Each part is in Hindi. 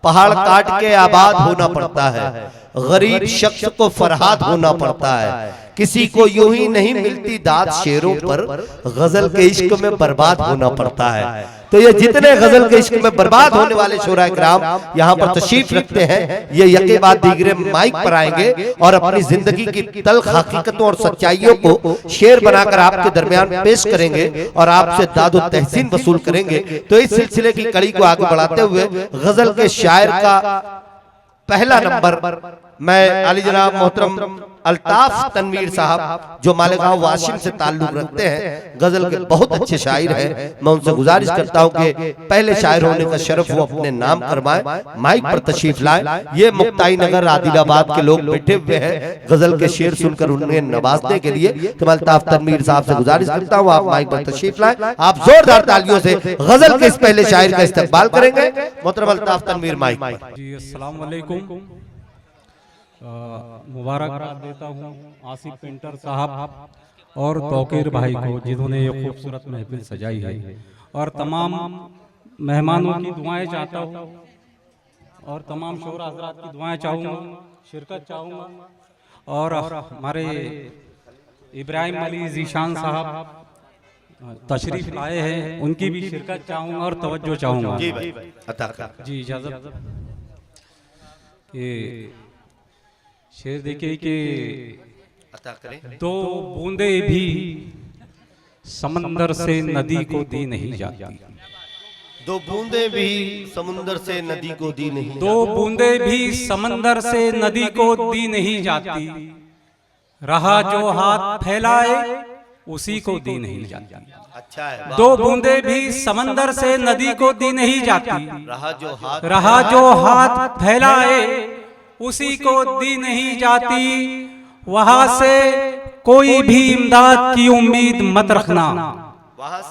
पहाड़ काट के आबाद होना पड़ता है, गरीब शख्स को फरहाद होना पड़ता है, किसी को यूं ही नहीं मिलती दाद शेरों पर, गजल के इश्क में बर्बाद होना पड़ता है। तो ये जितने गजल के इश्क में बर्बाद होने वाले शोरा किराम यहाँ पर तशरीफ रखते हैं, ये यके बाद दीगरे माइक पर आएंगे और अपनी जिंदगी की तल्ख हकीकतों और सच्चाइयों को शेर बनाकर आपके दरमियान पेश करेंगे और आपसे दादो तहसीन वसूल करेंगे। तो इस सिलसिले की कड़ी को आगे बढ़ाते हुए गजल के शायर का पहला नंबर मैं अली जनाब मोहतरम अल्ताफ तनवीर साहब जो मालेगांव वाशिम से ताल्लुक रखते हैं, गजल के बहुत अच्छे शायर हैं, मैं उनसे गुजारिश करता हूं कि पहले शायर होने का शरफ वो अपने नाम करवाएं, माइक पर तशरीफ लाएं। ये मुक्ताई नगर आदिलाबाद के लोग बैठे हुए हैं गजल के शेर सुनकर उन्हें नवाजने के लिए। तो मैं अल्ताफ तनवीर साहब से गुजारिश करता हूँ आप माइक पर तशरीफ लाएं, आप जोरदार तालियों से गजल के इस पहले शायर का इस्तकबाल करेंगे। मोहतरम अल्ताफ तनवीर माइक पर। मुबारकबाद देता हूँ आसिफ पेंटर साहब और तौकीर भाई को जिन्होंने ये खूबसूरत महफिल सजाई है, और तमाम मेहमानों की दुआएं चाहता हूँ और तमाम शोरा हजरात की दुआएं चाहूँगा, शिरकत चाहूँगा। और हमारे इब्राहिम अली जीशान साहब तशरीफ लाए हैं, उनकी भी शिरकत चाहूँगा और तवज्जो चाहूँगा। जी इजाज़त। शेर देखिए कि दो बूंदे भी समंदर से नदी को दी नहीं जाती, दो बूंदे भी समंदर से नदी को दी नहीं, दो बूंदे भी समंदर से नदी को दी नहीं जाती, रहा जो हाथ फैलाए उसी को दी नहीं जाती। अच्छा है। दो बूंदे भी समंदर से नदी को दी नहीं जाती, रहा जो हाथ फैलाए उसी को दी नहीं जाती। वहां से कोई भी इमदाद की उम्मीद मत रखना,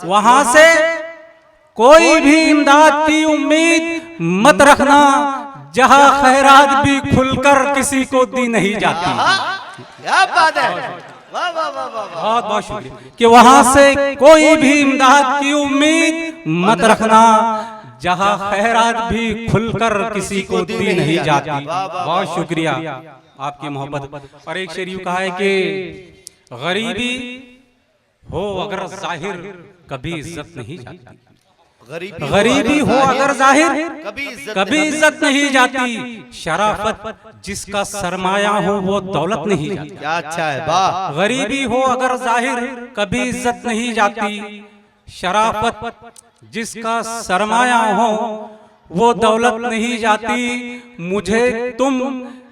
वहां से कोई भी इमदाद की उम्मीद मत रखना, जहां खैरात भी खुलकर किसी को दी नहीं जाती। क्या बात है, बहुत बहुत शुक्रिया। कि वहां से कोई भी इमदाद की उम्मीद मत रखना, जहां खैरात भी खुलकर किसी को दी नहीं जाती। बहुत शुक्रिया आपकी मोहब्बत। और एक शेर यूं कहा है कि गरीबी हो अगर जाहिर कभी इज्जत नहीं जाती, गरीबी हो अगर जाहिर कभी इज्जत नहीं जाती, शराफत जिसका सरमाया हो वो दौलत नहीं जाती। अच्छा है, वाह। गरीबी हो अगर जाहिर कभी इज्जत नहीं जाती, शराफत जिसका सरमाया हो वो दौलत नहीं जाती। मुझे तुम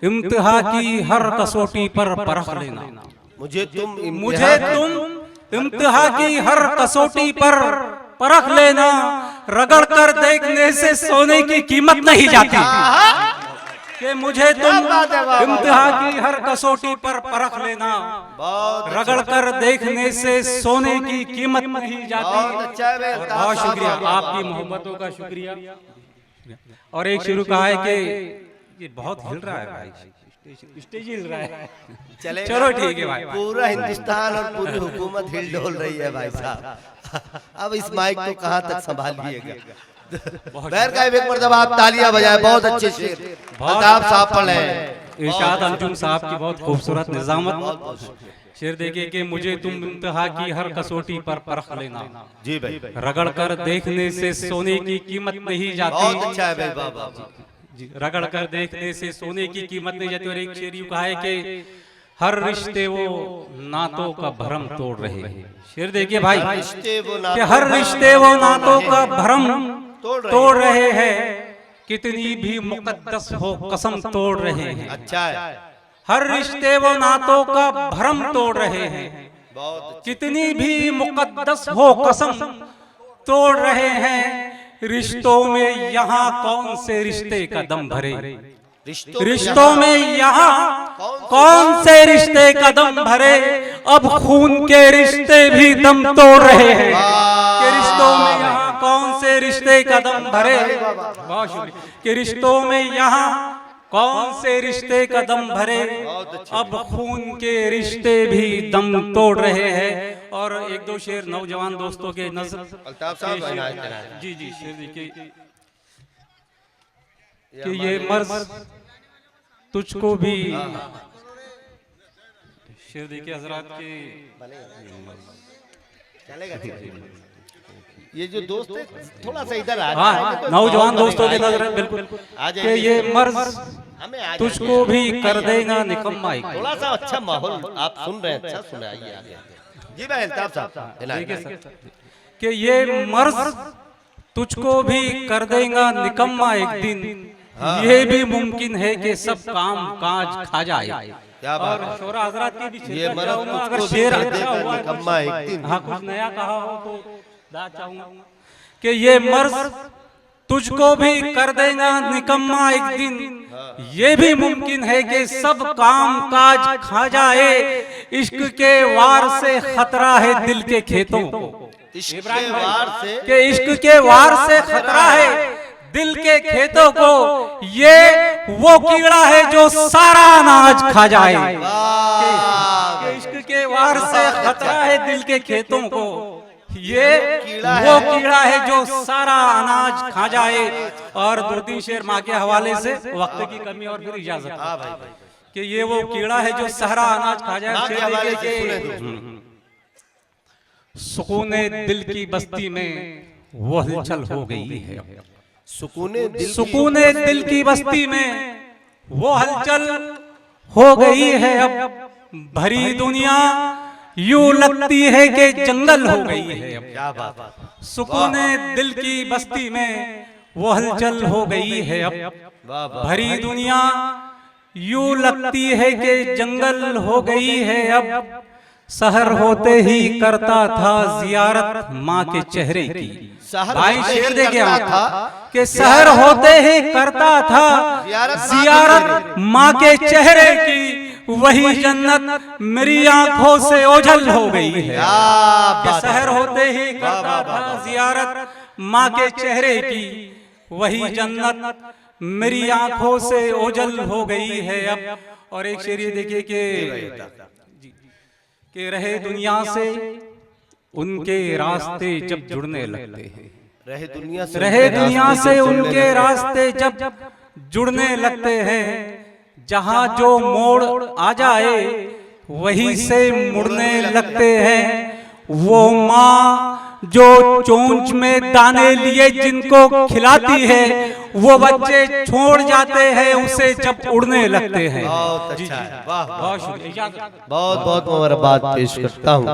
इम्तिहा की हर कसौटी पर परख लेना, मुझे तुम इम्तिहा की हर कसौटी पर परख लेना, रगड़ कर देखने से सोने की कीमत नहीं जाती। कि मुझे तुम इम्तिहा की हर कसौटी पर परख लेना, रगड़ कर देखने से सोने की कीमत नहीं जाती। बहुत शुक्रिया आपकी मोहब्बतों का शुक्रिया। और एक शुरू कहा है कि ये बहुत हिल रहा है भाई, स्टेज हिल रहा है। चलो ठीक है भाई, पूरा हिंदुस्तान और पूरी हुकूमत हिल डोल रही है भाई साहब। अब इस माइक को कहाँ तक संभालिएगा। बैर का एक मर्तबा आप तालियां बजाएं, बहुत अच्छे शेर अल्ताफ साहब पढ़ रहे हैं। इरशाद अंजुम साहब की बहुत खूबसूरत निजामत। शेर देखिए कि मुझे तुम इम्तिहा की हर कसौटी पर परख लेना, जी भाई, रगड़ कर देखने से सोने की कीमत नहीं जाती। बहुत अच्छा है भाई, बाबा जी, रगड़ कर देखने से सोने की कीमत नहीं जाती। और एक शेर यूं कहा है कि हर रिश्ते वो नातों का भरम तोड़ रहे हैं। शेर देखिए भाई कि हर रिश्ते वो नातों का भरम तोड़ रहे हैं, कितनी भी मुकद्दस हो कसम तोड़ रहे हैं। अच्छा है। हर रिश्ते वो नातों का भरम तोड़ रहे हैं, कितनी भी मुकद्दस हो कसम तोड़ रहे हैं। रिश्तों में यहाँ कौन से रिश्ते का दम भरे, रिश्तों में यहाँ कौन से रिश्ते का दम भरे, अब खून के रिश्ते भी दम तोड़ रहे हैं। कि रिश्तों में यहाँ कौन से रिश्ते का दम भरे, बहुत शुक्रिया। कि रिश्तों में यहाँ कौन से रिश्ते का दम भरे, अब खून के रिश्ते भी दम तोड़ रहे हैं। और एक दो शेर नौजवान दोस्तों के नजर अल्ताफ साहब जी शेर देखिए। कि ये मर्ज तुझको भी शेर देखिए हजरात के चलेगा ये जो दोस्त है थोड़ा सा इधर आ हाँ नौजवान दोस्तों के नजर बिल्कुल कि ये मर्ज तुझको भी कर देगा निकम्मा एक दिन। थोड़ा सा अच्छा माहौल आप सुन रहे हैं, अच्छा सुन रहे हैं, आइए आगे जी भाई अल्ताफ साहब कि ये मर्ज तुझको भी कर देगा निकम्मा एक दिन, ये भी मुमकिन है कि सब काम काज खा जाए। क्या बात और शोरा हजरात की भी ये मर्ज अगर तुझको भी शेर कर अच्छा देगा हुआ निकम्मा एक दिन। हाँ कुछ नया कहा हो तो दा चाहूंगा कि ये मर्ज तुझको भी कर देगा निकम्मा एक दिन, ये भी मुमकिन है कि सब काम काज खा जाए। इश्क के वार से खतरा है दिल के खेतों को, इश्क के वार से कि इश्क के वार से खतरा है दिल के खेतों को, ये वो कीड़ा है जो सारा अनाज खा जाए। कि इश्क के वार से खतरा है दिल के खेतों को, ये वो कीड़ा है जो सारा अनाज खा जाए। और दो तीन शेर माँ के हवाले से वक्त की कमी और फिर इजाजत कि ये वो कीड़ा है जो सारा अनाज खा जाए। सुकूने दिल की बस्ती में वो हलचल हो गई है, सुकूने दिल की बस्ती में वो हलचल हो गई है। अब भरी दुनिया यूं लगती है कि जंगल हो गई है। क्या बात सुकूने दिल की बस्ती में वो हलचल हो गई है। अब भरी दुनिया यूं लगती है कि जंगल हो गई है। अब सहर होते ही करता था जियारत माँ के चेहरे की। भाई शेर दे गया था कि सहर होते ही करता था जियारत माँ के चेहरे की, वही जन्नत मेरी आंखों से ओझल हो गई है। कि सहर होते ही करता था जियारत माँ के चेहरे की, वही जन्नत मेरी आंखों से ओझल हो गई है। अब और एक शेर ये देखिए कि रहे दुनिया से उनके रास्ते जब जुड़ने लगते हैं, रहे दुनिया से उनके रास्ते जब जुड़ने लगते हैं, जहां जो मोड़ आ जाए वहीं से मुड़ने लगते हैं। वो माँ जो चोंच में दाने लिए जिनको खिलाती है, वो बच्चे छोड़ जाते हैं उसे जब उड़ने लगते हैं। बहुत अच्छा है, वाह बहुत शुक्रिया। बहुत बहुत मुबारकबाद पेश करता हूँ।